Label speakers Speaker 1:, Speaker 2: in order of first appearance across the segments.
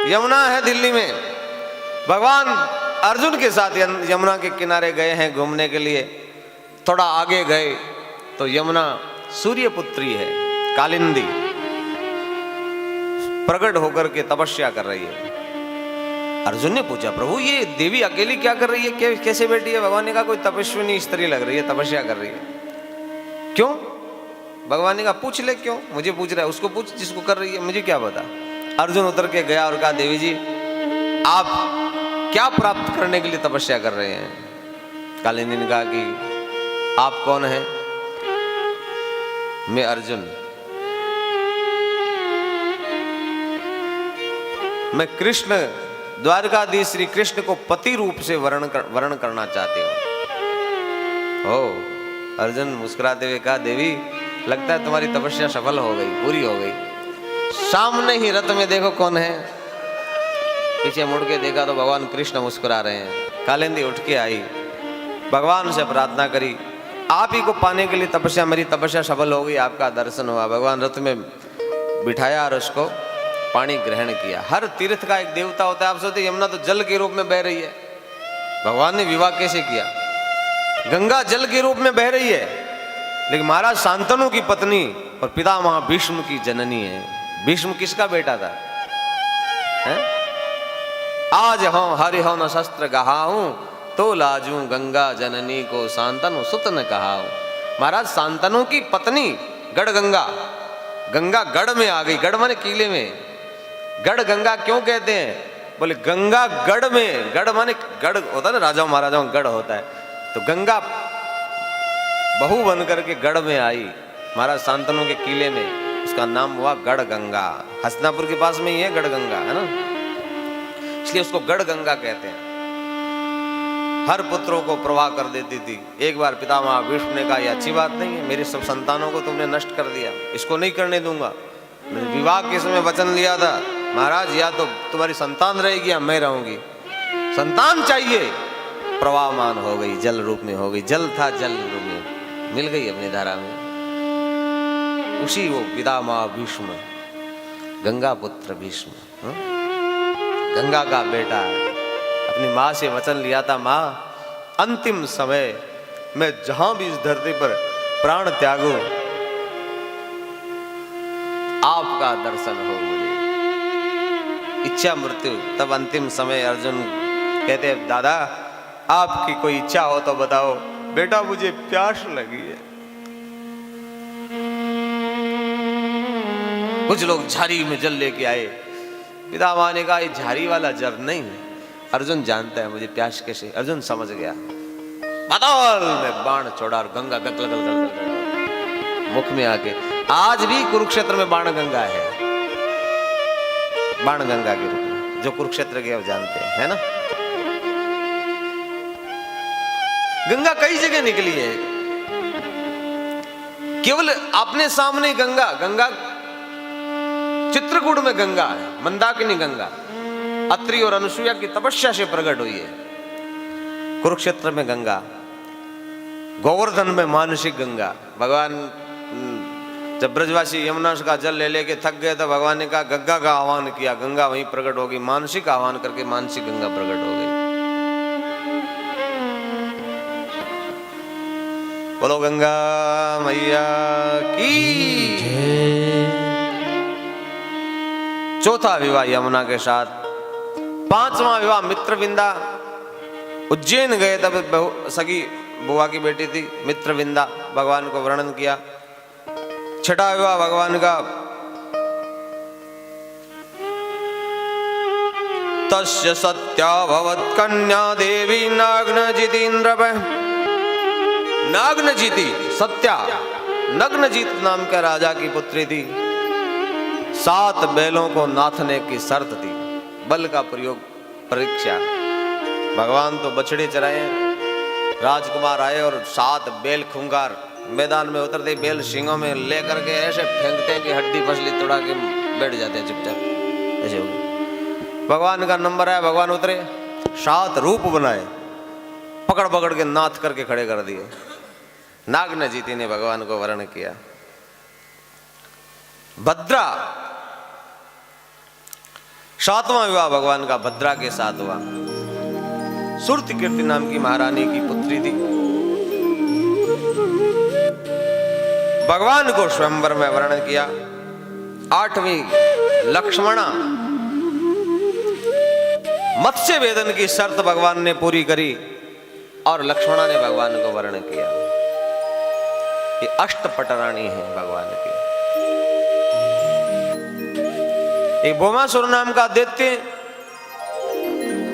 Speaker 1: यमुना है दिल्ली में। भगवान अर्जुन के साथ यमुना के किनारे गए हैं घूमने के लिए। थोड़ा आगे गए तो यमुना सूर्यपुत्री है, कालिंदी, प्रकट होकर के तपस्या कर रही है। अर्जुन ने पूछा, प्रभु ये देवी अकेली क्या कर रही है, कैसे बैठी है? भगवान ने कहा, कोई तपस्विनी स्त्री लग रही है, तपस्या कर रही है। क्यों? भगवान ने कहा, पूछ ले, क्यों मुझे पूछ रहा है, उसको पूछ जिसको कर रही है, मुझे क्या पता। अर्जुन उतर के गया और कहा, देवी जी आप क्या प्राप्त करने के लिए तपस्या कर रहे हैं? कालिंदी ने कहा कि आप कौन हैं? मैं अर्जुन, मैं कृष्ण, द्वारकाधीश श्री कृष्ण को पति रूप से वर्ण करना चाहती हूं। ओ, अर्जुन मुस्कुराते हुए कहा, देवी लगता है तुम्हारी तपस्या सफल हो गई, पूरी हो गई। सामने ही रथ में देखो कौन है। पीछे मुड़ के देखा तो भगवान कृष्ण मुस्कुरा रहे हैं। कालिंदी उठ के आई, भगवान से प्रार्थना करी, आप ही को पाने के लिए तपस्या, मेरी तपस्या सफल हो गई, आपका दर्शन हुआ। भगवान रथ में बिठाया और उसको पानी ग्रहण किया। हर तीर्थ का एक देवता होता है। आप सोचते यमुना तो जल के रूप में बह रही है, भगवान ने विवाह कैसे किया? गंगा जल के रूप में बह रही है, लेकिन महाराज शांतनु की पत्नी और पितामह भीष्म की जननी है। भीष्म किसका बेटा था? है? आज हम हरि हो न शस्त्र गहाऊं, तो लाजू गंगा जननी को शांतनु सुत न कहाऊं। महाराज शांतनु की पत्नी गढ़ गंगा, गंगा गढ़ में आ गई। गढ़ माने किले में। गढ़ गंगा क्यों कहते हैं? बोले गंगा गढ़ में, गढ़ माने गढ़ होता है ना, राजाओं महाराजाओं गढ़ होता है, तो गंगा बहू बन करके गढ़ में आई महाराज शांतनु के किले में। उसका नाम हुआ गढ़ गंगा। हसनापुर के पास में ही है गढ़ गंगा, है ना, इसलिए उसको गढ़ गंगा कहते हैं। हर पुत्रों को प्रवाह कर देती थी। एक बार पितामह भीष्म ने कहा, यह अच्छी बात नहीं है, मेरे सब संतानों को तुमने नष्ट कर दिया, इसको नहीं करने दूंगा। मैंने विवाह के समय वचन लिया था, महाराज या तो तुम्हारी संतान रहेगी या मैं रहूंगी। संतान चाहिए, प्रवाहमान हो गई, जल रूप में हो गई। जल था, जल रूप में मिल गई अपनी धारा में। उसी वो पितामह भीष्म, गंगा पुत्र भीष्म, गंगा का बेटा, अपनी माँ से वचन लिया था, माँ अंतिम समय मैं जहां भी इस धरती पर प्राण त्यागूं, आपका दर्शन हो मुझे। इच्छा मृत्यु। तब अंतिम समय अर्जुन कहते हैं, दादा आपकी कोई इच्छा हो तो बताओ। बेटा मुझे प्यास लगी है। कुछ लोग झाड़ी में जल लेके आए। पितामह ने कहा, ये झाड़ी वाला जल नहीं है। अर्जुन जानता है मुझे प्यास कैसे। अर्जुन समझ गया, पाताल में बाण छोड़ा और गंगा गल गल गल गल मुख में आके। आज भी कुरुक्षेत्र में बाण गंगा है, बाण गंगा के रूप में, जो कुरुक्षेत्र के जानते हैं, है ना। गंगा कई जगह निकली है, केवल अपने सामने गंगा, गंगा चित्रकूट में गंगा है, मंदाकिनी गंगा अत्रि और अनुसुईया की तपस्या से प्रकट हुई है। कुरुक्षेत्र में गंगा, गोवर्धन में मानसिक गंगा। भगवान जब ब्रजवासी यमुना का जल ले लेके थक गए तो भगवान ने कहा, गंगा का आह्वान किया, गंगा वहीं प्रकट हो गई। मानसिक आह्वान करके मानसिक गंगा प्रकट हो गई। बोलो गंगा मैया की। चौथा विवाह यमुना के साथ। पांचवा विवाह मित्रविंदा। उज्जैन गए तब सगी बुआ की बेटी थी मित्रविंदा, भगवान को वर्णन किया। छठा विवाह भगवान का तस्य सत्या भवत कन्या देवी नाग्नजितीन्द्र। नाग्नजिती सत्या, नग्नजीत नाम के राजा की पुत्री थी। 7 बैलों को नाथने की शर्त थी, बल का प्रयोग, परीक्षा। भगवान तो बछड़े चराए, राजकुमार आए और 7 बैल खूंखार मैदान में उतरते, बैल सींगों में लेकर के ऐसे फेंकते हैं कि हड्डी फसली तोड़ा के बैठ जाते हैं चुपचाप, ऐसे हो गए। भगवान का नंबर आया, भगवान उतरे, 7 रूप बनाए, पकड़ पकड़ के नाथ करके खड़े कर दिए। नाग्नजिती ने भगवान को वर्ण किया। भद्रा 7वां विवाह भगवान का भद्रा के साथ हुआ। सुरति कीर्ति नाम की महारानी की पुत्री थी। भगवान को स्वयंवर में वर्ण किया। 8वीं लक्ष्मणा, मत्स्य वेदन की शर्त भगवान ने पूरी करी और लक्ष्मणा ने भगवान को वर्ण किया। ये अष्टपटरानी है भगवान की। एक भौमासुर नाम का दैत्य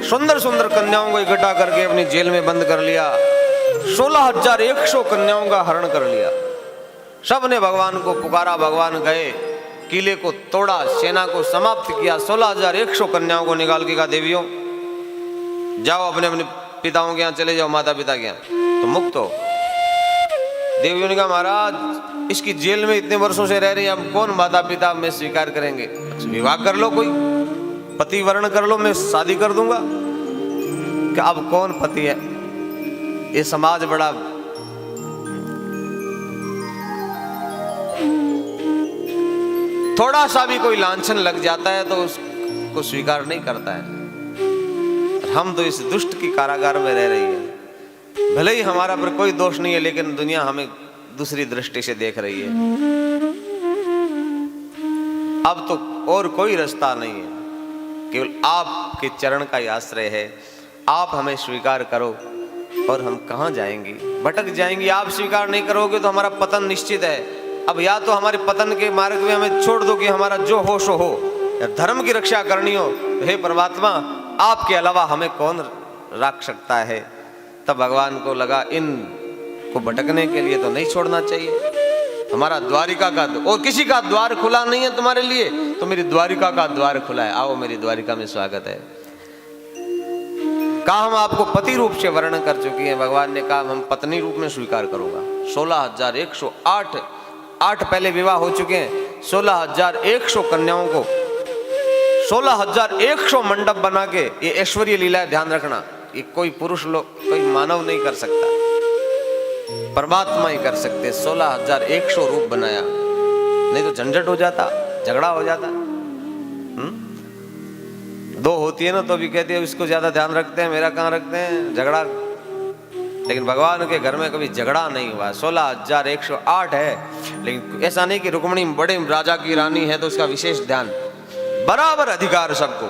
Speaker 1: सुंदर सुंदर कन्याओं को इकट्ठा करके अपनी जेल में बंद कर लिया। 16,100 कन्याओं का हरण कर लिया। सब ने भगवान को पुकारा, भगवान गए, किले को तोड़ा, सेना को समाप्त किया। 16,100 कन्याओं को निकाल के कहा, देवियों जाओ अपने अपने पिताओं के यहाँ चले जाओ, माता पिता के यहाँ, तो मुक्त हो। देवियों ने कहा, महाराज इसकी जेल में इतने वर्षों से रह रही है, अब कौन माता पिता में स्वीकार करेंगे? विवाह कर लो, कोई पति वर्ण कर लो, मैं शादी कर दूंगा। कि अब कौन पति है? ये समाज बड़ा थोड़ा सा भी कोई लांछन लग जाता है तो उसको स्वीकार नहीं करता है। हम तो इस दुष्ट की कारागार में रह रही है। भले ही हमारा पर कोई दोष नहीं है, लेकिन दुनिया हमें दूसरी दृष्टि से देख रही है। अब तो और कोई रास्ता नहीं है, केवल आपके चरण का ही आश्रय है। आप हमें स्वीकार करो और हम कहाँ जाएंगे? भटक जाएंगे। आप स्वीकार नहीं करोगे तो हमारा पतन निश्चित है। अब या तो हमारे पतन के मार्ग में हमें छोड़ दो कि हमारा जो हो सो हो, या धर्म की रक्षा करनी हो तो हे परमात्मा, आपके अलावा हमें कौन रख सकता है? तब भगवान को लगा इन को भटकने के लिए तो नहीं छोड़ना चाहिए। हमारा द्वारिका का और किसी का द्वार खुला नहीं है तुम्हारे लिए, तो मेरी द्वारिका का द्वार खुला है, आओ मेरी द्वारिका में स्वागत है। कहा हम आपको पति रूप से वर्ण कर चुकी हैं। भगवान ने कहा हम पत्नी रूप में स्वीकार करूंगा। 16,108 पहले विवाह हो चुके हैं। 16,100 कन्याओं को 16,100 मंडप बना के, ये ऐश्वर्य लीला है, ध्यान रखना। ये कोई पुरुष लोग, कोई मानव नहीं कर सकता, परमात्मा ही कर सकते। 16,100 रूप बनाया, नहीं तो झंझट हो जाता, झगड़ा हो जाता। दो होती है ना तो भी कहते हैं इसको ज्यादा ध्यान रखते हैं, मेरा कहाँ रखते हैं, झगड़ा। लेकिन भगवान के घर में कभी झगड़ा नहीं हुआ। 16,108 है, लेकिन ऐसा नहीं कि रुक्मिणी बड़े राजा की रानी है तो उसका विशेष ध्यान। बराबर अधिकार सबको,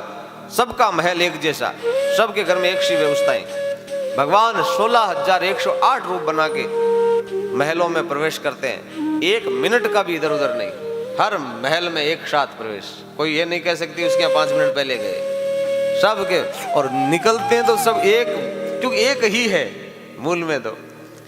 Speaker 1: सबका महल एक जैसा, सबके घर में एक सी व्यवस्थाएं। भगवान 16,108 रूप बना के महलों में प्रवेश करते हैं। 1 मिनट का भी इधर उधर नहीं, हर महल में एक साथ प्रवेश। कोई ये नहीं कह सकती उसके 5 मिनट पहले गए, सबके। और निकलते हैं तो सब एक, क्योंकि एक ही है मूल में, तो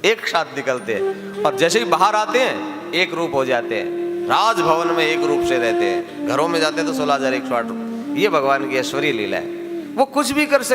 Speaker 1: एक साथ निकलते हैं। और जैसे ही बाहर आते हैं एक रूप हो जाते हैं। राजभवन में एक रूप से रहते हैं, घरों में जाते हैं तो 16,108 रूप। ये भगवान की ऐश्वर्य लीला है। वो कुछ भी कर सकते